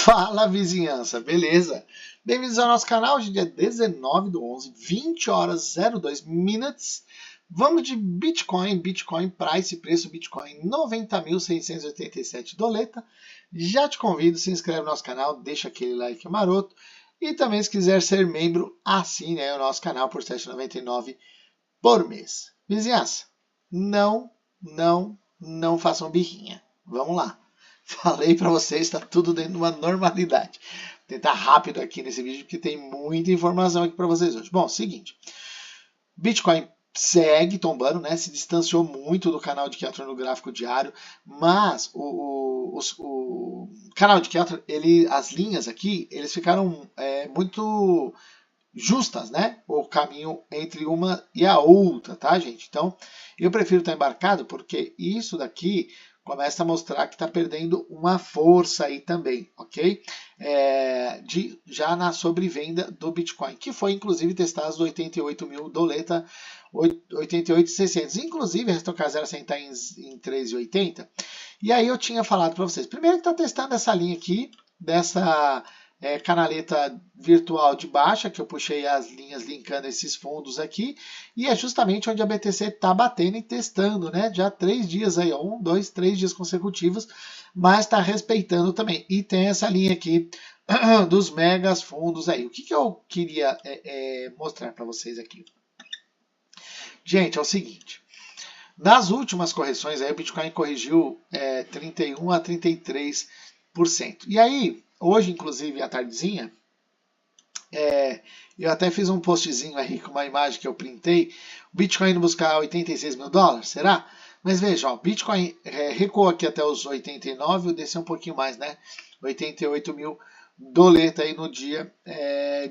Fala vizinhança, beleza? Bem-vindos ao nosso canal, hoje é dia 19/11, 20 horas 02 minutes. Vamos de Bitcoin, price, preço Bitcoin 90.687 doleta. Já te convido, se inscreve no nosso canal, deixa aquele like maroto. E também se quiser ser membro, assine aí o nosso canal por R$ 7,99 por mês. Vizinhança, não façam birrinha. Vamos lá. Falei para vocês, está tudo dentro de uma normalidade. Vou tentar rápido aqui nesse vídeo, porque tem muita informação aqui para vocês hoje. Bom, seguinte. Bitcoin segue tombando, né? Se distanciou muito do canal de Keltner no gráfico diário, mas o canal de Keltner, as linhas aqui, eles ficaram muito justas, né? O caminho entre uma e a outra, tá, gente? Então, eu prefiro estar embarcado porque isso daqui começa a mostrar que está perdendo uma força aí também, ok? Já na sobrevenda do Bitcoin, que foi inclusive testar as 88 mil doleta, 88.600. Inclusive, a Stochastic está em 3,80. E aí eu tinha falado para vocês, primeiro que está testando essa linha aqui, dessa canaleta virtual de baixa, que eu puxei as linhas linkando esses fundos aqui, e é justamente onde a BTC está batendo e testando, né? Já 3 dias aí, 1, 2, 3 dias consecutivos, mas está respeitando também. E tem essa linha aqui dos megas fundos aí. O que eu queria mostrar para vocês aqui? Gente, é o seguinte. Nas últimas correções, aí, o Bitcoin corrigiu 31 a 33%. E aí, hoje, inclusive, à tardezinha, eu até fiz um postzinho aí com uma imagem que eu printei. O Bitcoin indo buscar 86 mil dólares, será? Mas veja, ó, o Bitcoin recuou aqui até os 89, desceu um pouquinho mais, né? 88 mil doleta aí no dia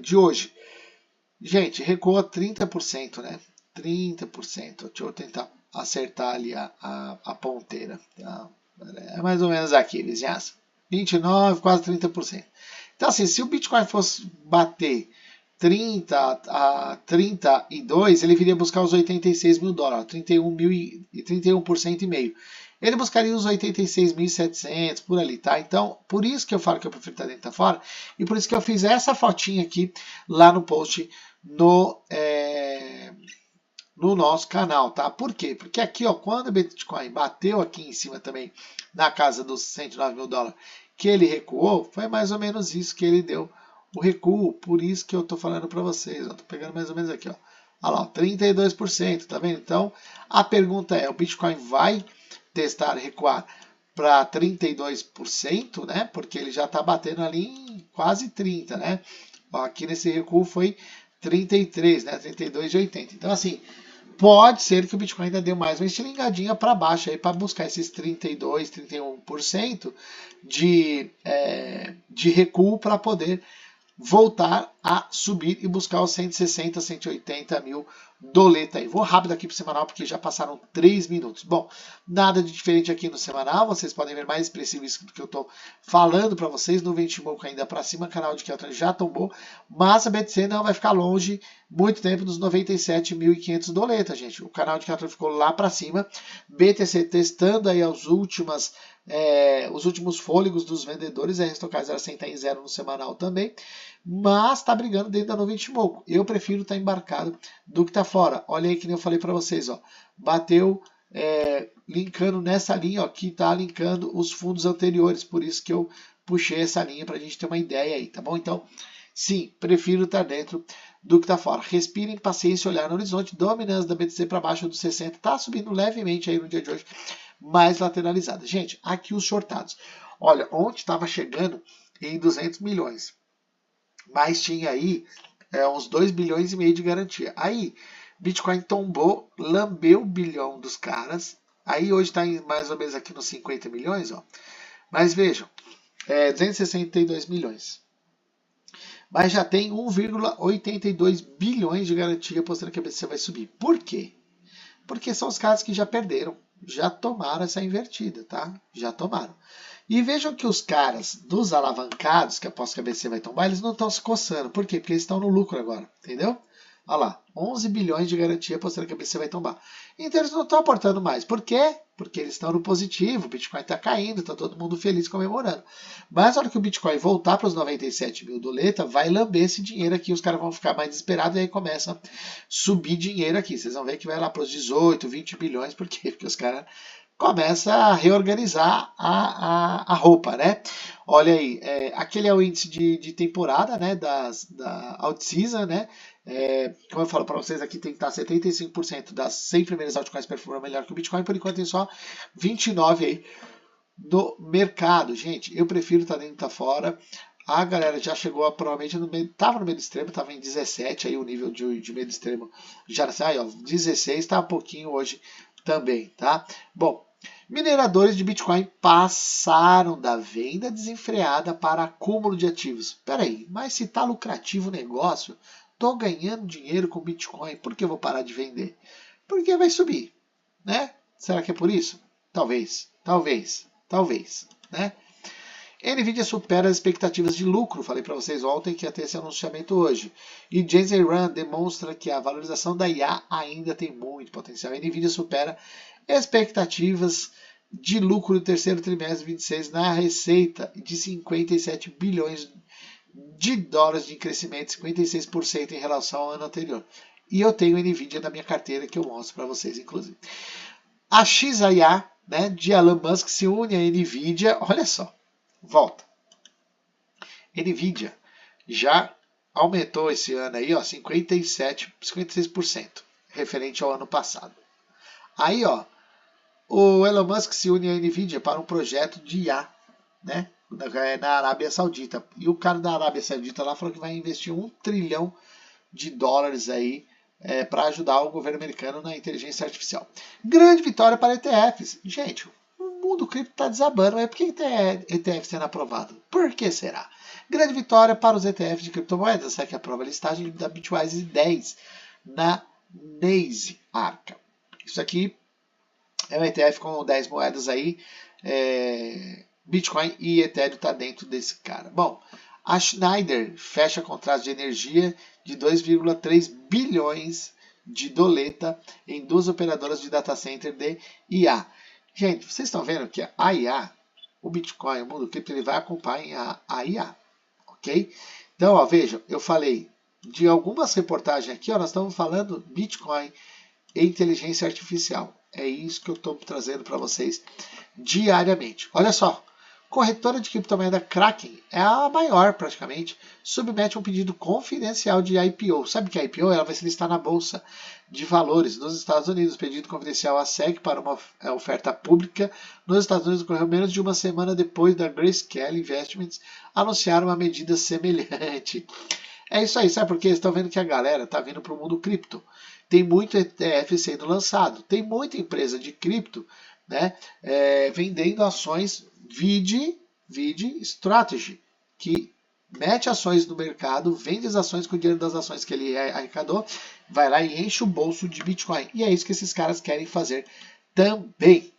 de hoje. Gente, recuou 30%, né? 30%. Deixa eu tentar acertar ali a ponteira. Tá? É mais ou menos aqui, vizinhança. 29, quase 30%. Então, assim, se o Bitcoin fosse bater 30 a 32, ele viria buscar os 86 mil dólares, 31% e meio. Ele buscaria os 86.700 por ali, tá? Então, por isso que eu falo que eu prefiro estar dentro e fora, e por isso que eu fiz essa fotinha aqui lá no post no nosso canal, tá? Por quê? Porque aqui, ó, quando o Bitcoin bateu aqui em cima também, na casa dos 109 mil dólares, que ele recuou, foi mais ou menos isso que ele deu o recuo. Por isso que eu tô falando para vocês, ó, tô pegando mais ou menos aqui, ó. Olha lá, 32%, tá vendo? Então, a pergunta é, o Bitcoin vai testar recuar para 32%, né? Porque ele já tá batendo ali em quase 30, né? Ó, aqui nesse recuo foi 33, né? 32,80. Então, assim, pode ser que o Bitcoin ainda dê mais uma estilingadinha para baixo aí para buscar esses 32, 31% de recuo para poder voltar a subir e buscar os 160, 180 mil doleta aí. Vou rápido aqui para o semanal porque já passaram 3 minutos. Bom, nada de diferente aqui no semanal. Vocês podem ver mais expressivo isso do que eu estou falando para vocês. No Ventimoco ainda para cima, o canal de Keltner já tombou, mas a BTC não vai ficar longe muito tempo dos 97.500 doleta, gente. O canal de Keltner ficou lá para cima. BTC testando aí os últimos fôlegos dos vendedores. A Stochastic está em zero no semanal também, mas está brigando dentro da nuvem de Ichimoku. Eu prefiro estar embarcado do que estar fora. Olha aí que nem eu falei para vocês, ó, bateu linkando nessa linha, ó, que está linkando os fundos anteriores, por isso que eu puxei essa linha para a gente ter uma ideia aí, tá bom? Então, sim, prefiro estar dentro do que está fora. Respirem, paciência, olhar no horizonte, dominância da BTC para baixo dos 60, está subindo levemente aí no dia de hoje, mais lateralizada. Gente, aqui os shortados. Olha, ontem estava chegando em 200 milhões. Mas tinha aí uns 2 bilhões e meio de garantia. Aí, Bitcoin tombou, lambeu o bilhão dos caras. Aí hoje está mais ou menos aqui nos 50 milhões. Ó. Mas vejam, 262 milhões. Mas já tem 1,82 bilhões de garantia mostrando que a BTC vai subir. Por quê? Porque são os caras que já perderam, já tomaram essa invertida, tá? Já tomaram. E vejam que os caras dos alavancados, que aposto que a BTC vai tombar, eles não estão se coçando. Por quê? Porque eles estão no lucro agora, entendeu? Olha lá, 11 bilhões de garantia mostrando que a BTC vai tombar. Então eles não estão aportando mais. Por quê? Porque eles estão no positivo, o Bitcoin está caindo, está todo mundo feliz comemorando. Mas na hora que o Bitcoin voltar para os 97 mil doleta, vai lamber esse dinheiro aqui, os caras vão ficar mais desesperados e aí começa a subir dinheiro aqui. Vocês vão ver que vai lá para os 18, 20 bilhões, por quê? Porque os caras começam a reorganizar a roupa, né? Olha aí, aquele é o índice de temporada, né, da out-season, né? Como eu falo para vocês, aqui tem que estar 75% das 100 primeiras altcoins performando melhor que o Bitcoin, por enquanto tem só 29 aí no mercado. Gente, eu prefiro estar dentro e estar fora. A galera já chegou a, provavelmente no meio, estava no meio extremo, estava em 17 aí o nível de meio extremo. Já sai, ó, 16, está um pouquinho hoje também, tá? Bom, mineradores de Bitcoin passaram da venda desenfreada para acúmulo de ativos. Peraí, mas se está lucrativo o negócio, estou ganhando dinheiro com Bitcoin, por que eu vou parar de vender? Porque vai subir, né? Será que é por isso? Talvez, né? Nvidia supera as expectativas de lucro, falei para vocês ontem que ia ter esse anunciamento hoje. E Jensen Run demonstra que a valorização da IA ainda tem muito potencial. A Nvidia supera expectativas de lucro do terceiro trimestre de 26 na receita de 57 bilhões de dólares de crescimento, 56% em relação ao ano anterior. E eu tenho Nvidia na minha carteira que eu mostro para vocês, inclusive. A XIA, né, de Elon Musk se une à Nvidia, olha só, volta. Nvidia já aumentou esse ano aí, ó, 56%, referente ao ano passado. Aí, ó, o Elon Musk se une à Nvidia para um projeto de IA, né, na Arábia Saudita. E o cara da Arábia Saudita lá falou que vai investir $1 trilhão aí para ajudar o governo americano na inteligência artificial. Grande vitória para ETFs. Gente, o mundo cripto está desabando, mas por que ETF sendo aprovado? Por que será? Grande vitória para os ETFs de criptomoedas. Essa aqui é a prova de listagem da Bitwise 10 na Naze Arca. Isso aqui é um ETF com 10 moedas aí. Bitcoin e Ethereum está dentro desse cara. Bom, a Schneider fecha contratos de energia de 2,3 bilhões de doleta em duas operadoras de data center de IA. Gente, vocês estão vendo que a IA, o Bitcoin, o mundo cripto, ele vai acompanhar a IA, ok? Então, ó, vejam, eu falei de algumas reportagens aqui, ó, nós estamos falando Bitcoin e inteligência artificial. É isso que eu estou trazendo para vocês diariamente. Olha só, corretora de criptomoeda Kraken é a maior praticamente, submete um pedido confidencial de IPO. Sabe o que é IPO? Ela vai se listar na Bolsa de Valores nos Estados Unidos. O pedido confidencial a SEC para uma oferta pública nos Estados Unidos ocorreu menos de uma semana depois da Grayscale Investments anunciar uma medida semelhante. É isso aí, sabe por quê? Vocês estão vendo que a galera está vindo para o mundo cripto. Tem muito ETF sendo lançado, tem muita empresa de cripto, né, vendendo ações vide Strategy, que mete ações no mercado, vende as ações com o dinheiro das ações que ele arrecadou, vai lá e enche o bolso de Bitcoin. E é isso que esses caras querem fazer também.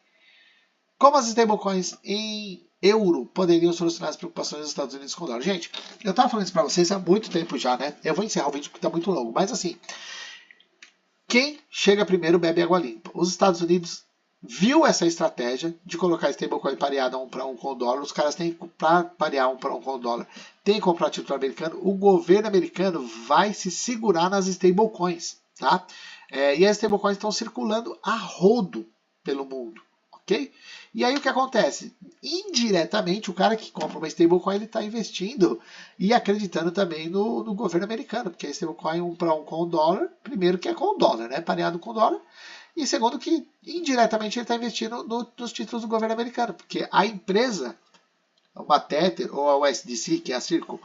Como as stablecoins em euro poderiam solucionar as preocupações dos Estados Unidos com o dólar? Gente, eu estava falando isso para vocês há muito tempo já, né? Eu vou encerrar o vídeo porque está muito longo, mas assim, quem chega primeiro bebe água limpa. Os Estados Unidos viu essa estratégia de colocar stablecoin pareada 1 para 1 com o dólar. Os caras têm que, para parear 1 para 1 com o dólar, tem que comprar título americano. O governo americano vai se segurar nas stablecoins, tá? E as stablecoins estão circulando a rodo pelo mundo, ok? E aí o que acontece? Indiretamente, o cara que compra uma stablecoin, ele está investindo e acreditando também no governo americano, porque a stablecoin 1 para 1 com o dólar, primeiro que é com o dólar, né? Pareado com o dólar. E segundo que, indiretamente, ele está investindo nos títulos do governo americano, porque a empresa, uma Tether ou a USDC, que é a Circle,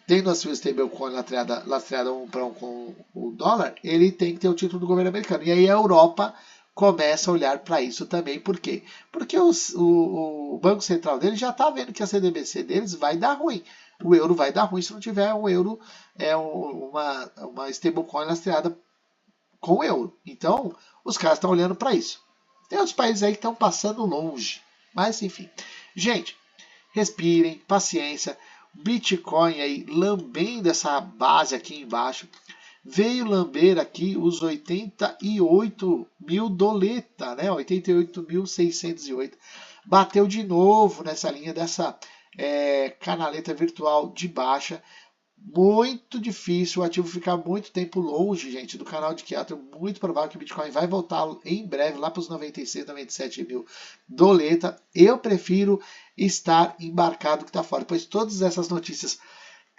tendo a sua stablecoin lastreada 1 para 1 com o dólar, ele tem que ter o título do governo americano. E aí a Europa começa a olhar para isso também. Por quê? Porque o Banco Central deles já está vendo que a CBDC deles vai dar ruim. O euro vai dar ruim se não tiver um euro, uma stablecoin lastreada com o euro. Então, os caras estão olhando para isso. Tem outros países aí que estão passando longe. Mas, enfim. Gente, respirem, paciência. Bitcoin aí lambendo essa base aqui embaixo. veio lamber aqui os 88 mil doleta, né? 88.608. Bateu de novo nessa linha dessa canaleta virtual de baixa. Muito difícil o ativo ficar muito tempo longe, gente, do canal de Kyoto. Muito provável que o Bitcoin vai voltar em breve lá para os 96, 97 mil doleta. Eu prefiro estar embarcado que está fora, pois todas essas notícias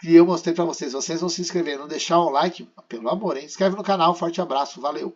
que eu mostrei para vocês, vocês vão se inscrever, não deixar um like, pelo amor, hein? Inscreve no canal, forte abraço, valeu!